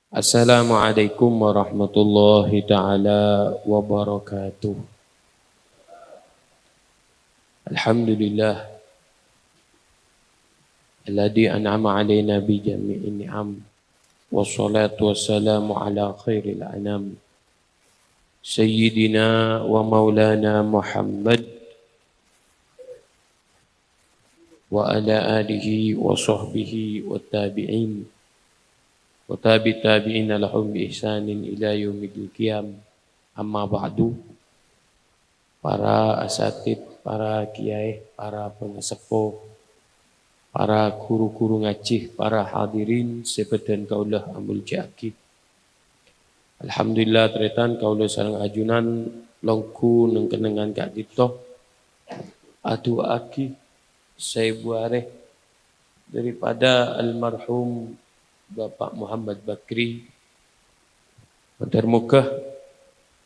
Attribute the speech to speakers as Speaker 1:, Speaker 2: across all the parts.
Speaker 1: Assalamualaikum warahmatullahi taala wabarakatuh. Alhamdulillah alladzi an'ama 'alaina bi jami'in ni'am wassalatu wassalamu ala khairil anam sayyidina wa maulana Muhammad wa ala alihi wa sahbihi wa tabi'in wa tabi'ina lahum bi ihsanin ila yaumil qiyam. Amma ba'du. Para asatid, para kiai, para pengesepuh, para guru-guru ngaji, para hadirin sepedan kaulah amul jaki. Alhamdulillah tretan kaulah sareng ajunan longku neng kenengan Kak Dito. Adu aki saya buare daripada almarhum Bapak Muhammad Bakri. Mudah-mudahan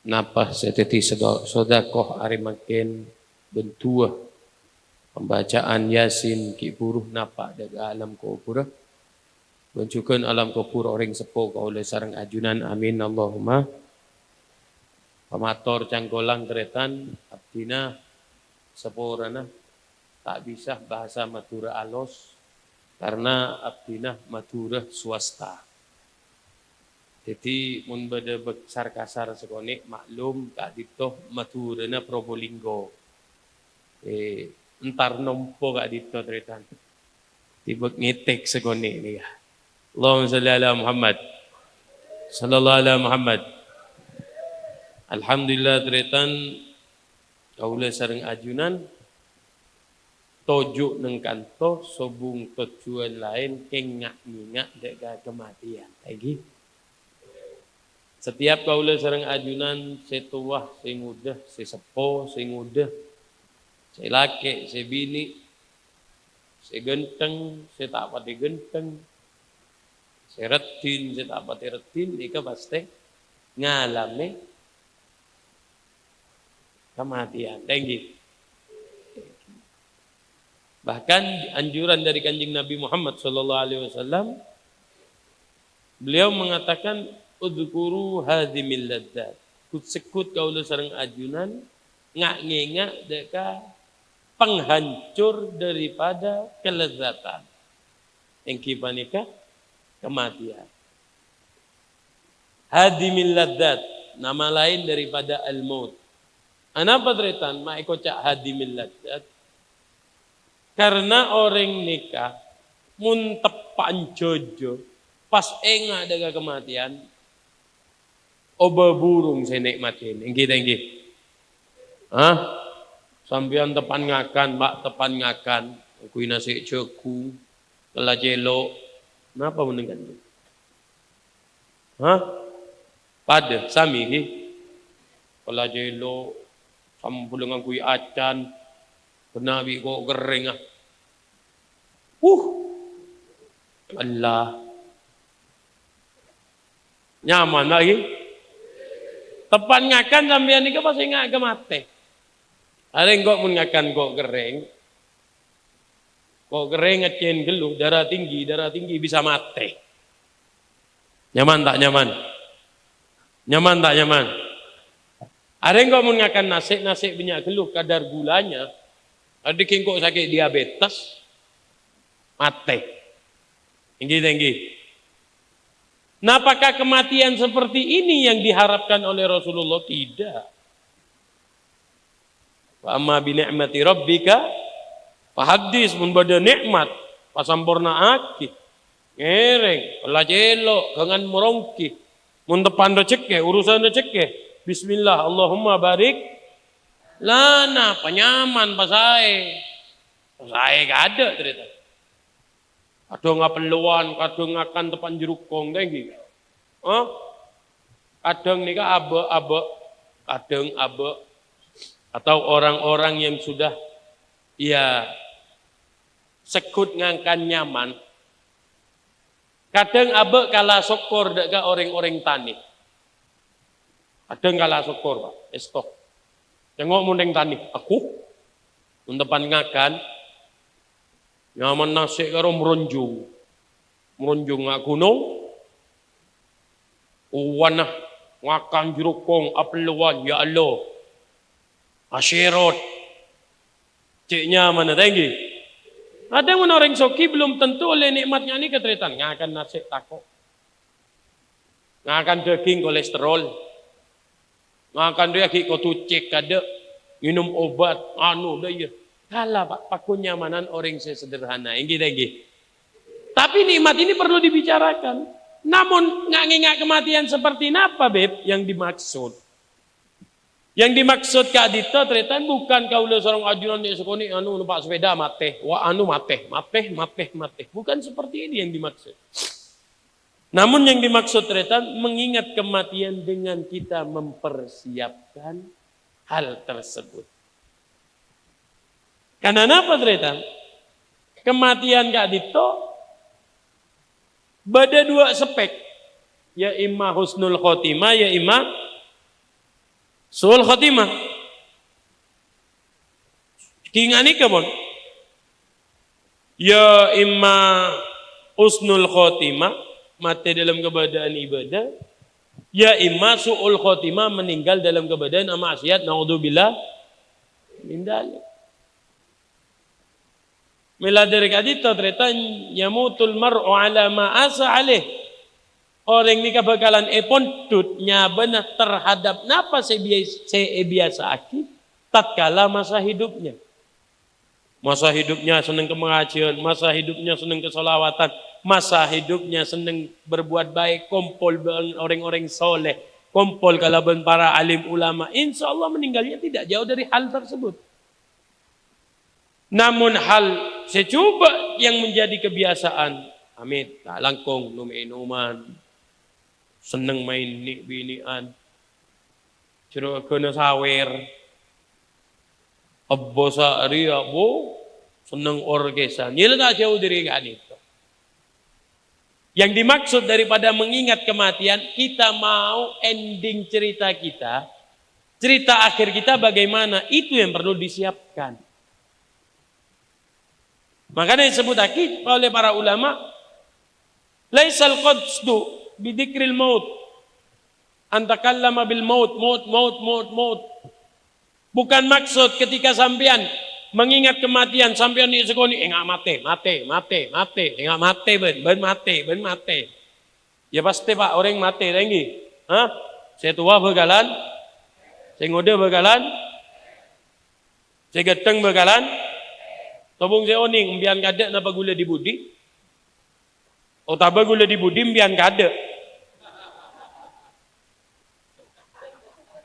Speaker 1: napa seteti sodakoh arimaken bentua pembacaan Yasin ki buruh napa daga alam kubur bencukeun alam kubur orang sepo kaula sareng ajunan amin Allahumma. Pamator canggolang keretan abdina sepurana tak bisa bahasa Madura alos karena abdina Madura swasta. Jadi mun bade besar kasar sekone maklum Kak Dito maturana Probolinggo. Entar nompo Kak Dito tretan. Tibek ngetek sekone ni. Allahumma shalli ala Muhammad. Sallallahu ala Muhammad. Alhamdulillah tretan kaula sareng ajunan tojuk neng kanto sobung tujuan lain kengak ngingak dek kematian. Lagi. Setiap kaula sareng ajunan setuah, sengudah, sesepo, sengudah, selake, sebini, segenteng, setak pati genteng, seretin, setak pati retin, ika pasti ngalami kematian. Tinggi. Bahkan anjuran dari Kanjeng Nabi Muhammad SAW, beliau mengatakan udhkuru hadhimil ladzat. Kutsekut kaula sareng ajunan ngak-ngengak deka penghancur daripada kelezatan. Engki panika kematian. Hadimil ladzat, nama lain daripada al-maut. Anapa tretan maiko cak hadimil ladzat? Karena orang nikah mun tepan jojo pas enga daga kematian oba burung saya nikmatin. Engki. Sampean tepan ngakan, Mbak tepan ngakan. Kui nasi ceku, kela jelo. Napa menengkan? Pada sami ki. Kela jelo, sampulengan kui acan, penabi kok kering Allah. Nyaman lagi. Tepan ngakan sampean iki pasti ngak mate. Areng kok mun ngakan kok kering. Kok kering ngecen geluh, darah tinggi bisa mate. Nyaman tak nyaman? Nyaman tak nyaman? Areng kok mun ngakan nasi banyak geluh kadar gulanya. Adik kok sakit diabetes mate. Tinggi. Nah, apakah kematian seperti ini yang diharapkan oleh Rasulullah? Tidak. Wa amma bi ni'mati rabbika fahaddis, mun bada nikmat pasampurna aki. Ngereng, la jelo gangan merongki. Mun tepan receke, urusan receke. Bismillah, Allahumma barik lana penyaman pasae. Pasae gada cerita. Kadang ngapeluan, kadang akan tepan jerukong tinggi. Kadang nika abe, kadang abe, atau orang-orang yang sudah sekut ngangkan nyaman. Kadang abe kala syukur deka orang-orang tani. Kadang kala syukur Pak, estok. Tengok mundeng tani, aku untepan ngakan nyaman nasi karo meronjung ngak gunung Wanah ngakan jerukong apluan ya Allah. Asyirot. Ciknya mana tinggi? Ada yang orang soki belum tentu oleh nikmatnya ini keteritan. Ngakan nasi takok. Ngakan daging kolesterol. Ngakan dia kiko tucek kada. Minum obat. Anu dah ya. Kalah pak pakunyamanan orang sesederhana. Yang gitu. Tapi nikmat ini perlu dibicarakan. Namun ngak kematian seperti apa beb yang dimaksud? Yang dimaksud Kak Dito teritan bukan kaulah seorang ajunan di sekoni anu numpak sepeda mate, wa anu mate. Bukan seperti ini yang dimaksud. Namun yang dimaksud teritan mengingat kematian dengan kita mempersiapkan hal tersebut. Karena apa teritan? Kematian Kak Dito bada dua spek. Ya imma husnul khotimah, ya imma suul khotimah. Kingani kemon. Ya imma husnul khotimah, mati dalam keadaan ibadah. Ya imma suul khotimah, meninggal dalam keadaan maksiat. Naudzubillah min dzalik. Mila dari kadito ternyata yamutul mar'u ala ma asa alaih. Orang ni bakalan pontutnya benar terhadap napa biasa akib tatkala masa hidupnya. Masa hidupnya senang kemengajian, masa hidupnya senang kesolawatan, masa hidupnya senang berbuat baik, kumpul orang-orang soleh, kumpul kalaban para alim ulama. Insya Allah meninggalnya tidak jauh dari hal tersebut. Namun hal secoba yang menjadi kebiasaan, amit, tak langkong, minuman, seneng main binian, jeruk kena sawer, abbosa ria bo, seneng orkesan. Ini tak jauh dari kan itu. Yang dimaksud daripada mengingat kematian, kita mau ending cerita kita, cerita akhir kita bagaimana, itu yang perlu disiapkan. Makanya disebut akid oleh para ulama, laisal qasdu bidzikril maut antakallama bil maut. Bukan maksud ketika sampean mengingat kematian sampean ni sekoni mate. Enggak mate. Ya pasti Pak orang mate lagi. Saya tua begalan. Saya ngode begalan. Saya geteng begalan. Tobong saya oning mbian kada napa gula di budi. Otaba gula di budi mbian kada.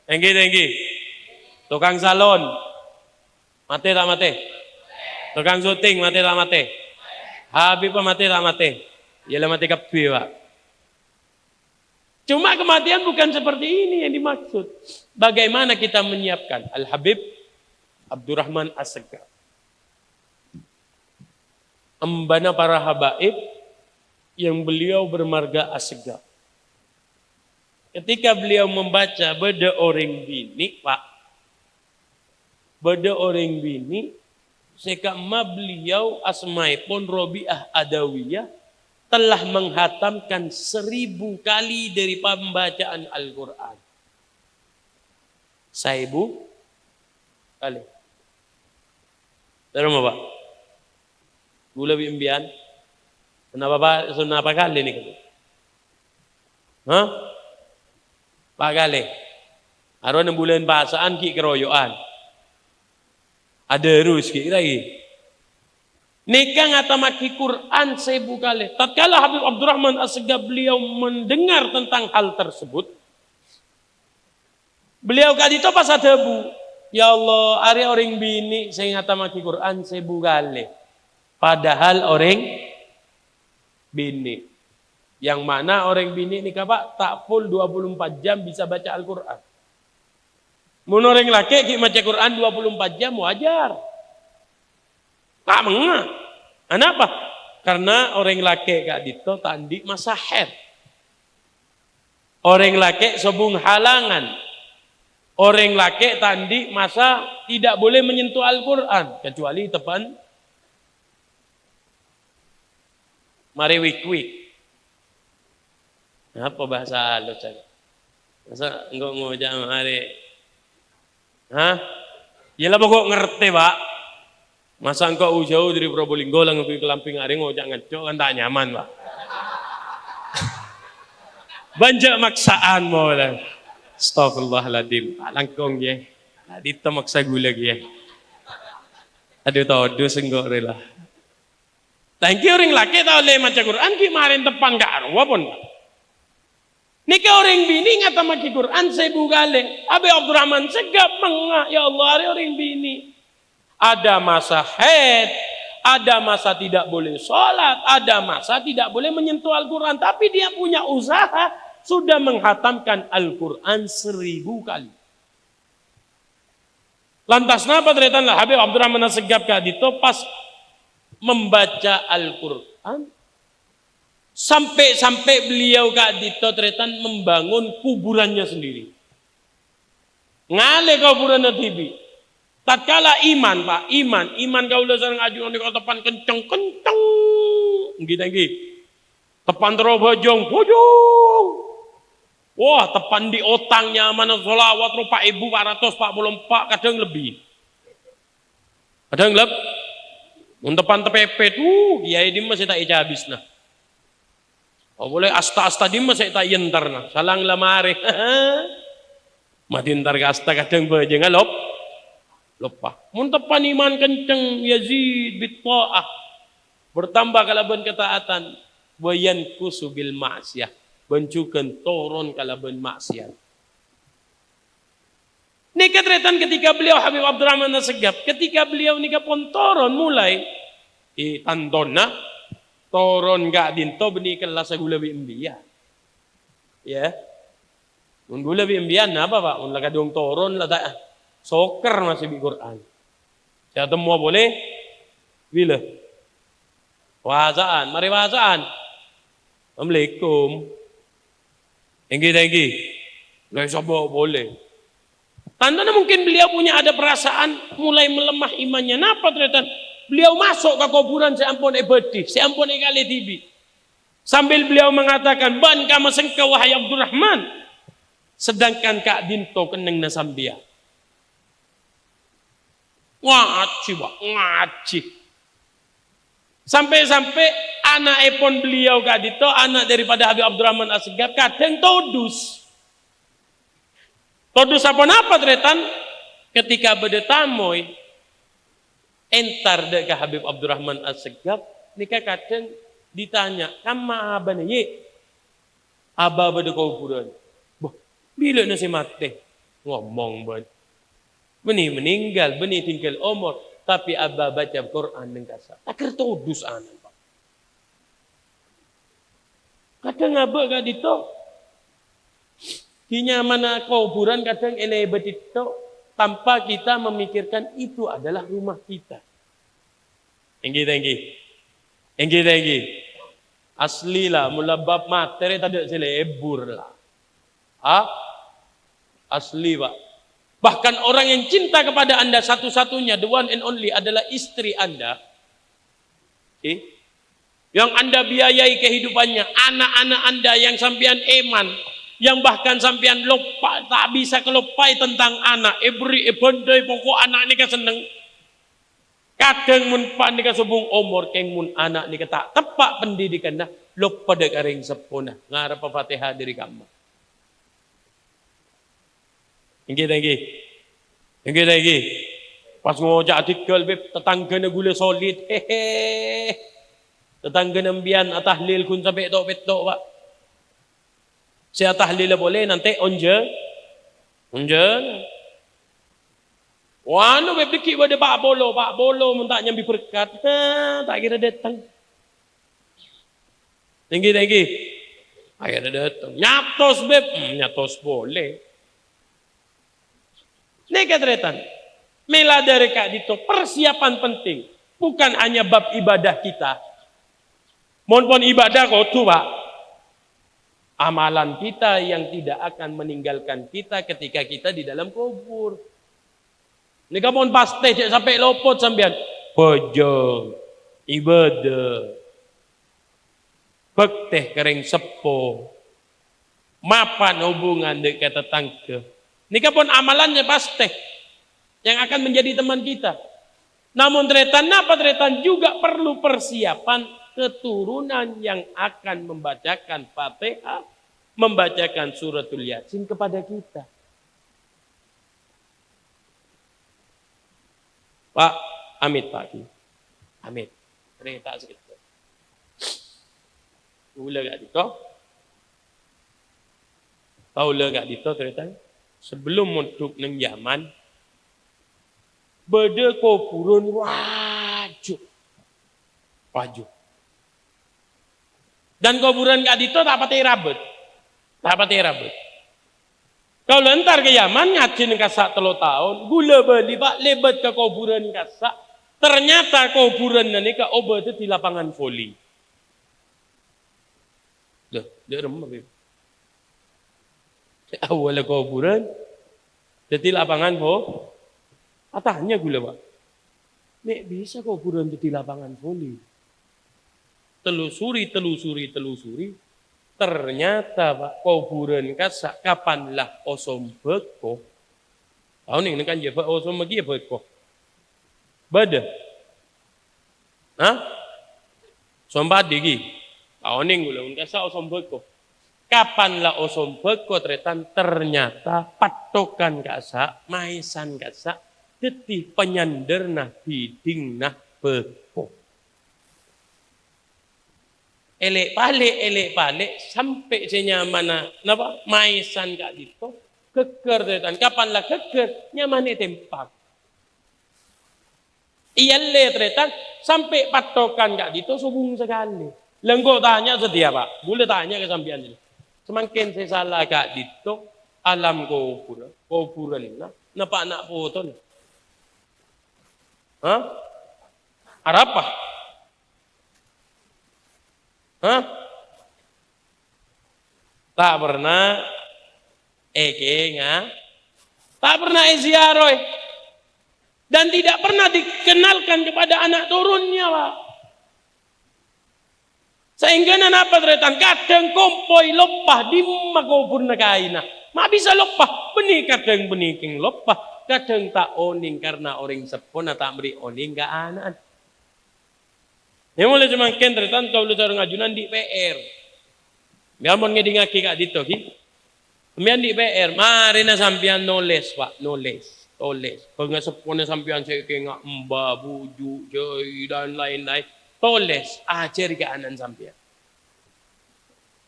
Speaker 1: Tenggi. Tukang salon. Mate tak mate? Tukang syuting mate tak mate? Habib mate tak mate? Yalah mate kabeh, Pak. Cuma kematian bukan seperti ini yang dimaksud. Bagaimana kita menyiapkan? Al-Habib Abdurrahman As-Segaf. Embana para habaib yang beliau bermarga As-Segaf. Ketika beliau membaca beda orang bini, Pak. Beda orang bini, sekama beliau asmaipun Robiah Adawiyah telah menghatamkan 1000 kali dari pembacaan Al-Quran. 1000 kali. Terus apa? Gula bimbian. Kenapa kali ni kamu? Pak kali. Aron bulan bahasaan ki keroyokan. Ada terus ki lagi. Nikah ngatamaki Quran 1000 kali. Tatkala Habib Abdurrahman As-Segaf beliau mendengar tentang hal tersebut, beliau kadito pas adebu, ya Allah, ari orang bini saya ngatamaki Quran 1000 kali. Padahal orang bini. Yang mana orang bini ni Pak tak full 24 jam bisa baca Al-Quran. Mun orang laki ki baca Quran 24 jam wajar. Tak mengah. Kenapa? Karena orang laki Kak Dito tandi masa haid. Orang laki sobung halangan. Orang laki tandi masa tidak boleh menyentuh Al-Quran kecuali tepan mari wik. Apa bahasa halus cak? Masa enggak ngojak hari? Hah? Yalah pokok ngerti pak. Masa engkau jauh dari Probolinggo lang ke Lamping hari ngojak ngecok kan tak nyaman pak. Banjak maksaan mo lang. Astaghfirullahaladzim. Langkong ya. Dito maksa gulag ya. Aduh todo senggok rela. Thank you ring laki tau le maca Quran ki marin tepan ka arwa pun. Nika orang bini ngata maki Quran saya bugale. Abi Abdurrahman segap mengah ya Allah hari orang bini. Ada masa haid, ada masa tidak boleh sholat, ada masa tidak boleh menyentuh Al-Quran. Tapi dia punya usaha sudah menghatamkan Al-Quran 1000 kali. Lantas napa tretan lah Habib Abdurrahman Segap kadito pas membaca Al-Quran sampai beliau kadito tretan membangun kuburannya sendiri. Ngale kuburannya tibi. Tatkala iman Pak, iman kaulah sareng ajungan di tepan kenceng-kenceng. Nggih. Tepan terus bojong. Wah, tepan di otangnya mana sholawat rupa 1444 kadang lebih. Kadang lebih. Tepan tepepet, kiai di masih tak habis nah. Oh boleh asta di masih tak yentar nah. Salang lamare. Mati ntar ke asta kadang bojong lupa. Mun tepan iman kenceng Yazid bitta'ah. Bertambah kalaban ketaatan. Wayan kusubil maksiyah. Bencukan toron kalaban maksiat. Nika tretan ketika beliau Habib Abdurrahman Segap, ketika beliau nika pun toron mulai tandona toron gak dinto benih kelas gula bi embian. Ya. Mun gula bi embian apa Pak? Mun lakadong toron lah tak soker masih bi Quran. Saya temu boleh bila wazaan, mari wazaan. Assalamualaikum. Tinggi. Nggak sobo boleh. Tandanya mungkin beliau punya ada perasaan mulai melemah imannya. Napa ternyata beliau masuk ke kuburan seampun ebedi, seampun kali tibi. Sambil beliau mengatakan, ban kama sengkau wahai Abdurrahman. Sedangkan Kak Dinto keneng nasambia. Ngaji. Sampai anak epon beliau kadito, anak daripada Habib Abdurrahman Assegaf kadang todus. Todus apa tretan? Ketika bedetamoy entar dek Habib Abdurrahman Assegaf, nika kadang ditanya, "Kama abane ye?" Aba bede kuburan. Boh, bila nasi mati? Ngomong ban. Benih meninggal, benih tinggal umur. Tapi abah baca Quran dengan kasar. Takir todus anak Pak. Kadang abah gak dito. Kinya mana kuburan kadang ele betito. Tanpa kita memikirkan itu adalah rumah kita. Tinggi. Asli lah, mula bab materi tadi selebur lah. Asli Pak. Bahkan orang yang cinta kepada Anda satu-satunya, the one and only adalah istri Anda. Yang Anda biayai kehidupannya, anak-anak Anda yang sampean eman, yang bahkan sampean lupa, tak bisa kelupai tentang anak. Bondoi pokok anak ni seneng. Kadang mun pak ni subung umur keng mun anak ni tak tepak pendidikan dah lupa dek aring sepuna ngarap Fatihah diri kamu. Tinggi. Pas ngojak artikel beb tetangga na gula solid. Tetangga nambian atahlil kun sampai betok Pak. Si atahlil boleh nanti onje. Wano beb deki pada Pak Bolo minta nyambi berkat. Tak kira datang. Tinggi. Akhirnya datang. Nyatos beb, nyatos boleh. Nekatretan, meladari Kak Dito, persiapan penting. Bukan hanya bab ibadah kita. Mohon ibadah kau tuh Pak. Amalan kita yang tidak akan meninggalkan kita ketika kita di dalam kubur. Ini kamu pasti sampai lopot sampean. Bojong, ibadah, bekteh kering sepo, Mapan hubungan dekat tetangga. Ini pun amalannya pasti yang akan menjadi teman kita. Namun tretan juga perlu persiapan keturunan yang akan membacakan Fatihah, membacakan suratul Yasin kepada kita. Pak, amit Pak. Amit. Cerita segitu. Ula gak dito? Tahu le gak dito cerita? Sebelum muduk neng Yaman, beda kuburan wajib. Dan kuburan gak dito tak pati rabet. Kalau lentar ke Yaman ngaji neng kasak 3 tahun, gula beli Pak lebat ke kuburan kasak. Ternyata kuburan ini ke obat itu di lapangan voli. Loh, dia remah. Awalnya kuburan, jadi lapangan voli. Katanya gula Pak. Nek bisa kuburan di lapangan voli. Telusuri. Ternyata Pak kuburan kasak kapanlah osom beko. Tahu nih kan je osom lagi beko. Bada. Hah? Sombat digi. Tahu nih gula kasak osom beko. Kapanlah osom beko ternyata patokan kasak, maisan kasak. Jadi penyander nah biding nah beko. Elek balik sampai senyaman napa maisan kak dito keker tetan. Kapanlah keker nyamane tempak. Iyalle tetan sampai patokan kak dito subung sekali. Lenggo tanya setia Pak. Boleh tanya ke sampean ini. Semakin saya salah kak dito alam kuburan nah napa anak foto. Hah? Arapa? Hah? Tak pernah tak pernah ziarah dan tidak pernah dikenalkan kepada anak turunnya Pak. Sehingga apa teretan kadang kompoi lopah di makobur nakaina. Mak bisa lopah benih kadang beniking lopah kadang tak oning karena orang sepon tak beri oning gak anak. Yang mulai cuma kenteretan kau lu cara ngajunan di PR. Biarpun ngedi ngaki kak dito ki. Kemudian di PR, mari na sampian noles Pak, noles. Kalau nggak sepon sampian saya kayak mbak, buju, joy dan lain-lain. Toles, ajar ke anan sampian.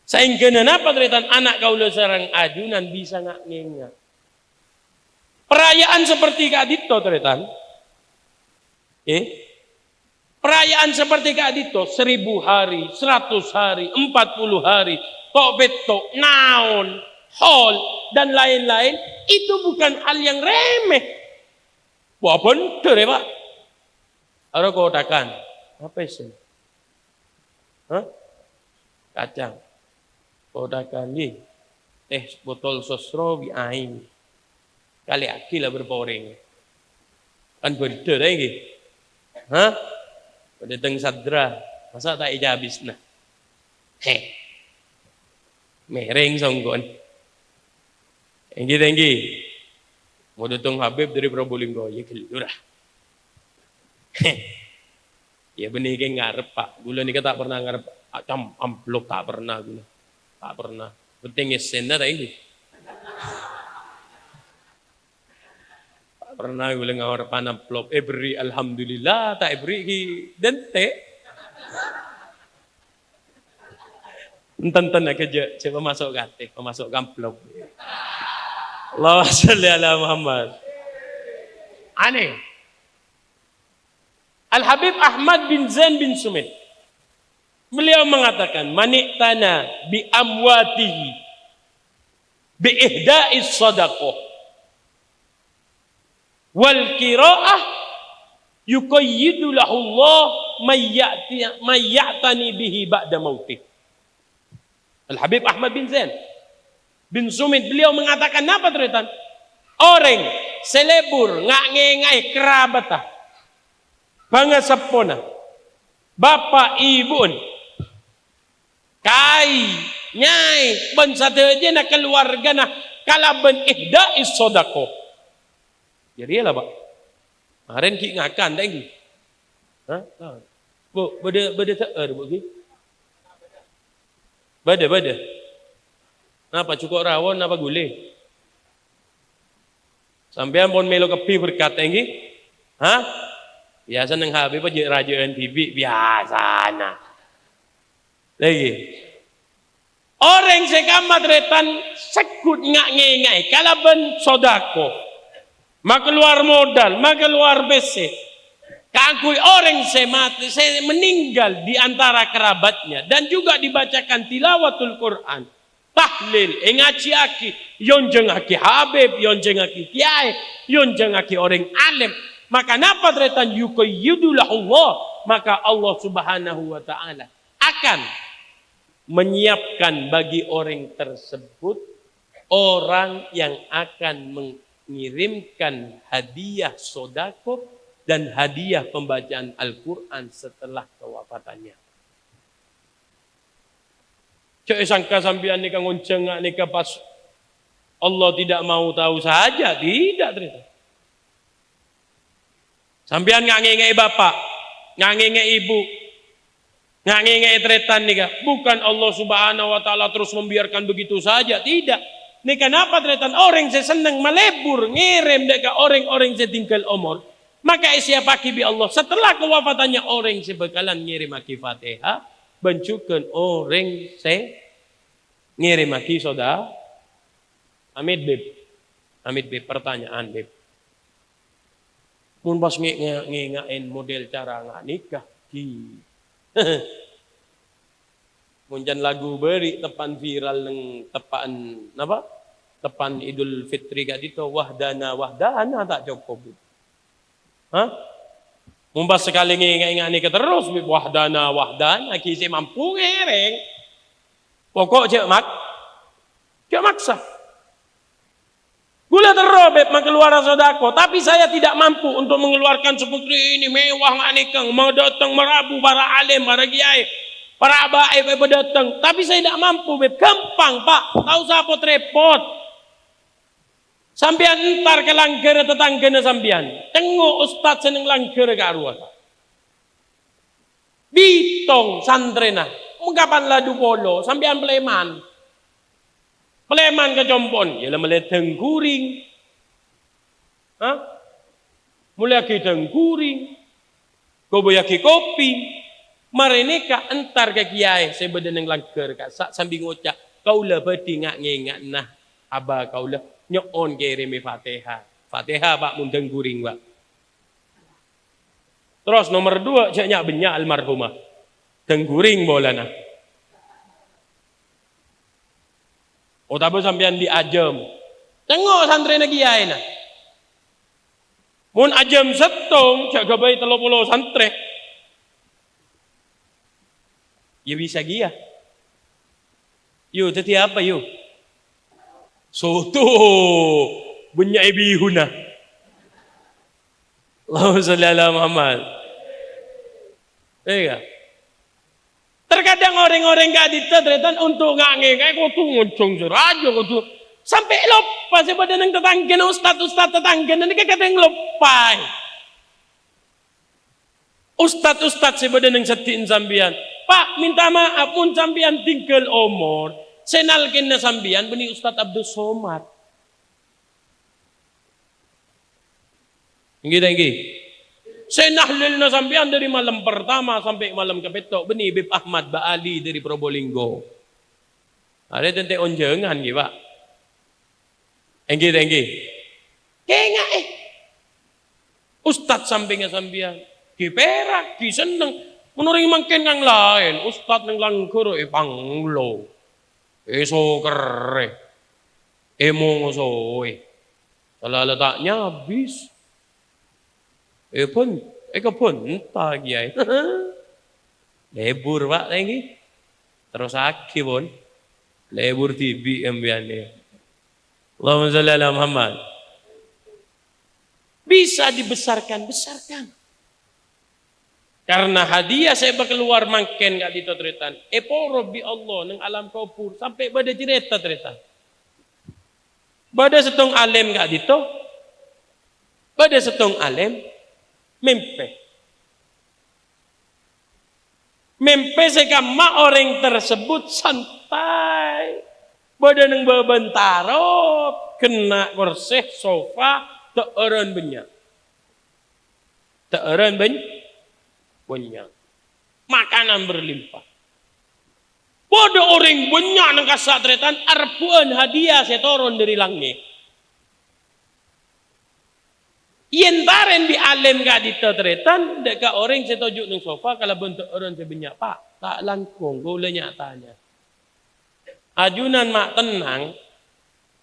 Speaker 1: Sehingga apa teretan anak kau lu sarang ajunan bisa nggak ngengat. Perayaan seperti kak dito teretan. Perayaan seperti kak dito 1000 hari, 100 hari, 40 hari, tok betok, naon, hol dan lain-lain itu bukan hal yang remeh. Wah bener ya Pak. Ada kotakan. Apa sih? Hah? Kacang. Kotakan ni. Teh botol sosro biain. Kali akilah berporeng. Kan bener lagi. Hah? Pada teng sadra, masa tak ija habis nah. Mereng songgon. Enggi. Mau datang Habib dari Probolinggo, ya kelurah. Ya benih ke ngarep Pak. Gula ni tak pernah ngarep amplop tak pernah gula. Tak pernah. Penting esena tak ini. Pernah gue ngarep amplop beri alhamdulillah tak beri ki dente. Enten aja coba masuk kate, masuk amplop. Allahumma sholli ala Muhammad. Aneh. Al-Habib Ahmad bin Zain bin Sumit. Beliau mengatakan, "Maniktana bi amwatihi bi ihda'is sadaqah wal qira'ah yuqayyidu lahu Allah mayyatani bihi ba'da mautih." Al-Habib Ahmad bin Zain bin Sumit beliau mengatakan apa terutan? Orang selebur ngai kerabatah bangga sepona bapak ibu kai nyai ben sateje na keluarga na kalaban ihda'is sodako. Jadi lah Pak. Kemarin ki ngakan dah ki. Hah? Bu, beda teer bu ki. Beda. Napa cukup rawon napa gulai? Sampean pun melo kepi berkat ki. Hah? Biasa nang HP pa radio NTV biasa na. Lagi. Orang sekamat retan sekut ngai kalaban sodako. Makeluar modal, makeluar bese. Kangkui orang mati, saya meninggal di antara kerabatnya dan juga dibacakan tilawatul Quran, tahlil, ngaji aki, yonjeng aki Habib, yonjeng aki kiai, yonjeng aki orang alim. Maka napa tretan yuqayyidullah Allah, maka Allah Subhanahu wa taala akan menyiapkan bagi orang tersebut orang yang akan mengirimkan hadiah sodako dan hadiah pembacaan Al-Quran setelah kewafatannya. Cek sangka sampean nikah ngonceng nikah pas Allah tidak mau tahu saja, tidak ternyata. Sampean ngange-ngange bapak, ngange-ngange ibu, ngange-ngange tretan nikah. Bukan Allah Subhanahu wa taala terus membiarkan begitu saja, tidak. Nih kenapa tretan orang saya senang melebur ngirim dekat orang-orang saya tinggal umur. Maka siapa kibi Allah setelah kewafatannya orang sebekalan ngirim aki Fatihah, bencukan orang se ngirim aki saudara. Amit beb pertanyaan beb. Mun pas ngengain model cara ngak nikah ki. Munjan lagu beri tepan viral neng tepan apa? Tepan Idul Fitri gak dito wahdana tak cukup. Hah? Mumbas sekali ngingani ke terus wahdana kisi mampu ngereng. Pokok cek maksa. Gula terobet mengeluarkan sodako, tapi saya tidak mampu untuk mengeluarkan seperti ini mewah nganikeng, mau datang merabu para alim, para kiai, para abaib datang, tapi saya tidak mampu beb. Gampang Pak, tahu siapa repot. Sampian entar ke langgar tetanggana sampian. Tengok ustaz seneng langgar ke arwah. Bitong santrena. Mengkapan ladu polo sampian peleman. Peleman ke compon, ialah meleteng guring. Hah? Mulai ki tengguring. Goboyaki kopi. Mareneka entar ke kiai sebeda neng langgar ka sambil ngocak kaulah beti ngak ngengak nah aba kaulah nyon kirimi Fatihah. Fatihah Pak mundeng guring Pak. Terus nomor 2 caknya benya almarhumah. Tengguring bolana. Oh tapi sampean diajem. Tengok santri kiai na. Mun ajem setong cak gabai 30 santri. Ya bisa gia. Yuk teti apa yuk? Soto bunyi bihuna. Allahumma sholli ala Muhammad. Iya. Terkadang orang-orang gak ditretan untuk ngange kayak kudu ngocong seraja kudu sampai lupa sebada nang tetangga ustaz tetangga nanti kadang lupa. Ustaz sebada nang setin sambian. Pak minta maaf pun sambian tinggal umur. Senalkin na sambian beni Ustaz Abdul Somad. Tinggi. Senahlil na sambian dari malam pertama sampai malam kepetok beni Bib Ahmad Ba'ali dari Probolinggo. Ada tente onjengan gitu Pak. Tinggi. Kayaknya Ustaz sampingnya sambian. Ki perak, ki seneng. Menurut makin yang lain, Ustaz nang langkur panglo. Sokere. Mongosoe. Salah letaknya habis. Kepun entah kiai. Lebur Pak lagi. Terus aki pun. Lebur tibi ambiane. Allahumma sholli ala Muhammad. Bisa dibesarkan. Karena hadiah saya berkeluar mangken gak dito teritan. Eporo bi Allah nang alam kaupur sampai pada cerita teritan. Pada setong alim gak dito. Pada setong alim mempe. Mempe sekama orang tersebut santai. Pada nang bebentaro kena kursi sofa teeren banyak. Teeren banyak. Makanan berlimpah. Pada orang banyak nang kasatretan arpuan hadiah setoron dari langit. Yentaren di alim gak ditetretan deka orang setojuk nang sofa kalau bentuk orang sebanyak pak tak langkung gula nyatanya. Ajunan mak tenang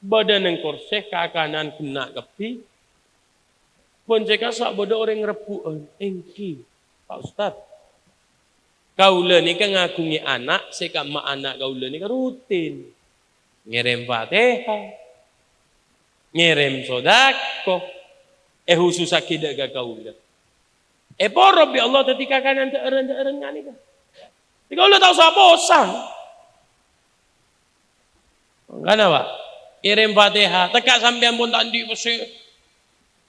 Speaker 1: badan nang kursi ke kanan kena kepi pun cekak sak bodo orang repuan engki Pak Ustaz. Kaula ni kan ngakungi anak, sekak mak anak kaula ni kan rutin. Ngirim Fatihah. Ngirim sodako. Khusus akidah ke kaula. Poro bi Allah ketika kanan teeren ngani kan. Jadi kaula tahu siapa bosan. Kenapa? Ngirim Fatihah, tekak sampean pun tak di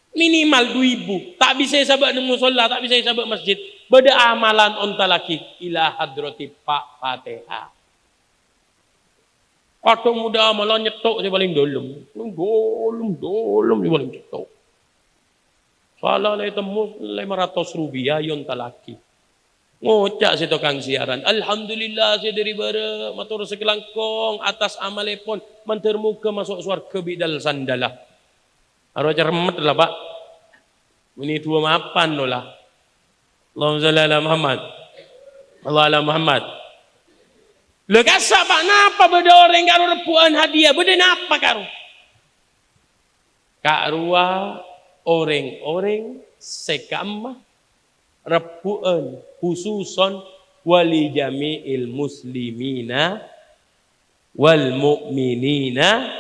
Speaker 1: minimal 2,000. Tak bisa sahabat nemu musola, tak bisa sahabat masjid. Beda amalan onta laki ila hadrati Pak Fatihah. Waktu muda malah nyetok dia paling dolum. Dolum dia paling nyetok. Salah lah temu 500 rupiah yon talaki. Ngocak si tukang siaran. Alhamdulillah saya dari bara matur sekelangkong atas amalepon mentermuka masuk surga bidal sandalah. Harus cermet lah pak. Ini 2 mapan lah. Allahumma shalli ala Muhammad. Allah ala Muhammad. Lo kasak pak napa beda orang karo repuan hadiah beda napa karo? Karua orang-orang sekama repuan khususon wali jami'il muslimina wal mu'minina.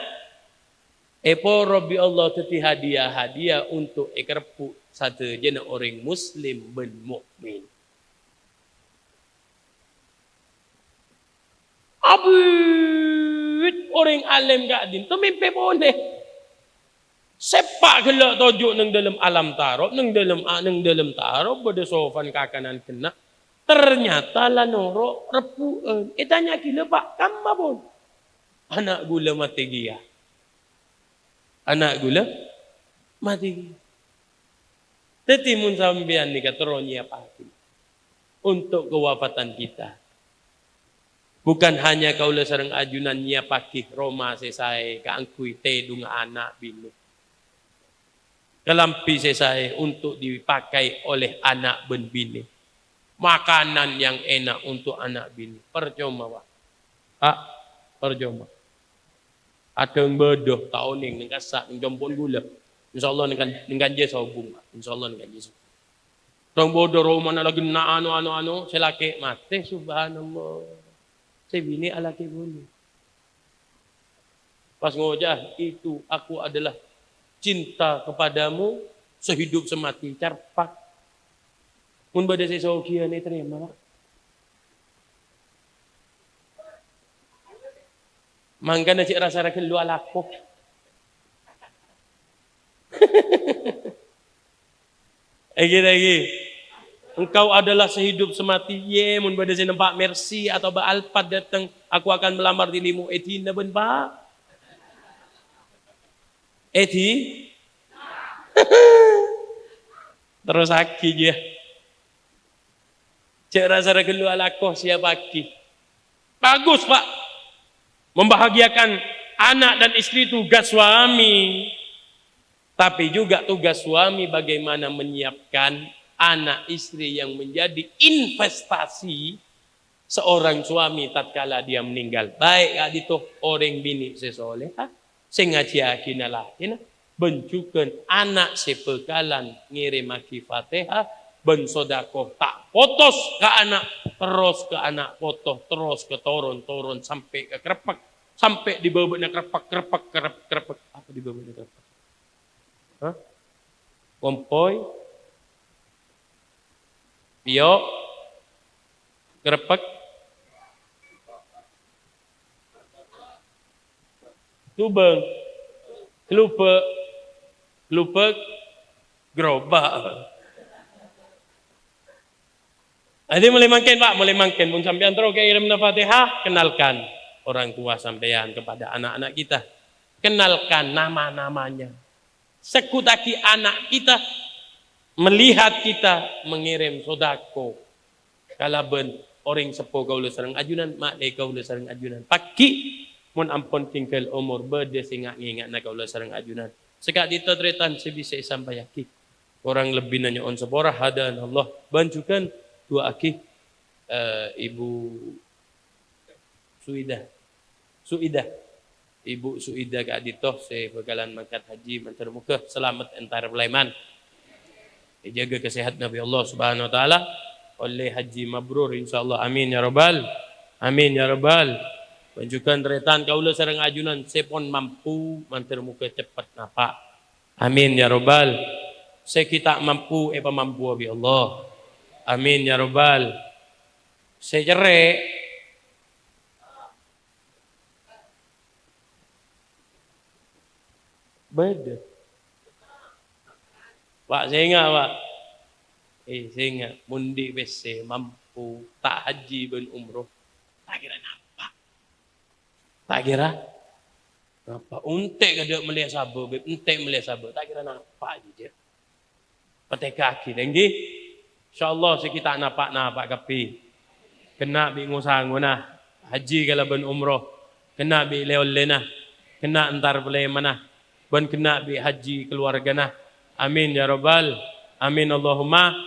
Speaker 1: Eporo bi Allah teti hadiah untuk ekerpu satu jenis orang muslim ben mukmin. Abid orang alim gak adin tu mimpi boleh. Sepak gelak tojuk nang dalam alam tarob nang dalam tarob pada sofan kakanan kena. Ternyata lanoro repuan. Tanya gila pak kamma pun. Anak gula mati gia. Anak gula mati. Tetimun sambian ni kateronya pagi untuk kewafatan kita. Bukan hanya kaulah sareng ajunannya pagi Roma sesai kaangkui tedung anak bini. Kelampi sesai untuk dipakai oleh anak ben bini. Makanan yang enak untuk anak bini. Percuma pak. Percuma. Ada yang bodoh tahun ini nengkasak nengjompon gula. InsyaAllah nengkan je sobung. InsyaAllah nengkan je sobung. Orang bodoh romana lagi na anu selaki mati subhanallah. Saya bini alaki boleh. Pas ngojah itu aku adalah cinta kepadamu sehidup semati carpak. Mun bade saya saukia ni terima. Mangkana cik rasa-rasa lu alakoh. Lagi. Engkau adalah sehidup semati. Ye, mun pada saya nampak Mercy atau Ba Alphard datang, aku akan melamar dirimu. Eti na ben ba? Eti? Terus aki je. Cik rasa-rasa lu alakoh siapa aki. Bagus pak. Membahagiakan anak dan istri tugas suami. Tapi juga tugas suami bagaimana menyiapkan anak istri yang menjadi investasi seorang suami tatkala dia meninggal. Baik adito orang bini sesolehah. Sengaja lah. Bencukan anak sepekalan ngirim aki Fatihah. Ben sodakoh tak potos ke anak. Terus ke anak potoh. Terus ke toron sampai ke krepak. Sampai di bawahnya krepak. Apa di bawahnya krepak? Hah? Kompoi. Pio, krepek, tubeng, kelupek, kelupek, gerobak. Jadi mulai makin Pak, mulai makin. Mun sampean terus kirim Fatihah, kenalkan orang tua sampean kepada anak-anak kita. Kenalkan nama-namanya. Sekutaki anak kita melihat kita mengirim sodako. Kalaben orang sepo kaula sareng ajunan, mak le kaula sareng ajunan. Paki mun ampun tinggal umur bede sing ngingat na kaula sareng ajunan. Sekak dito tretan sebisa sampai orang lebih nanya on seborah hadan Allah banjukan dua aki Ibu Suidah Ibu Suidah Kak Dito saya bakalan mangkat haji mantar muka selamat entar belaiman jaga kesehatan Nabi Allah Subhanahu wa taala oleh haji mabrur insyaallah amin ya rabbal banjukan tretan kaula sareng ajunan sepon mampu mantar muka cepat napa amin ya rabbal saya kita mampu pamampu abi Allah amin ya rabbal saya cerai beda Pak saya ingat Pak saya ingat mundi bese mampu tak haji ben umroh tak kira apa untek kada melihat sabar untek melihat sabar tak kira napa aja pakai kaki lagi insyaallah kita napak kapi kena bi ngusanguna haji kalau ben umroh kena bi leolena kena entar boleh mana ben kena bi haji keluarga nah amin ya rabbal amin Allahumma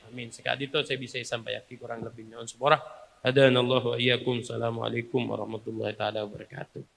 Speaker 1: amin sekali itu saya bisa sampai kurang lebihnya on seborah hadanallahu wa iyyakum assalamualaikum warahmatullahi taala wabarakatuh.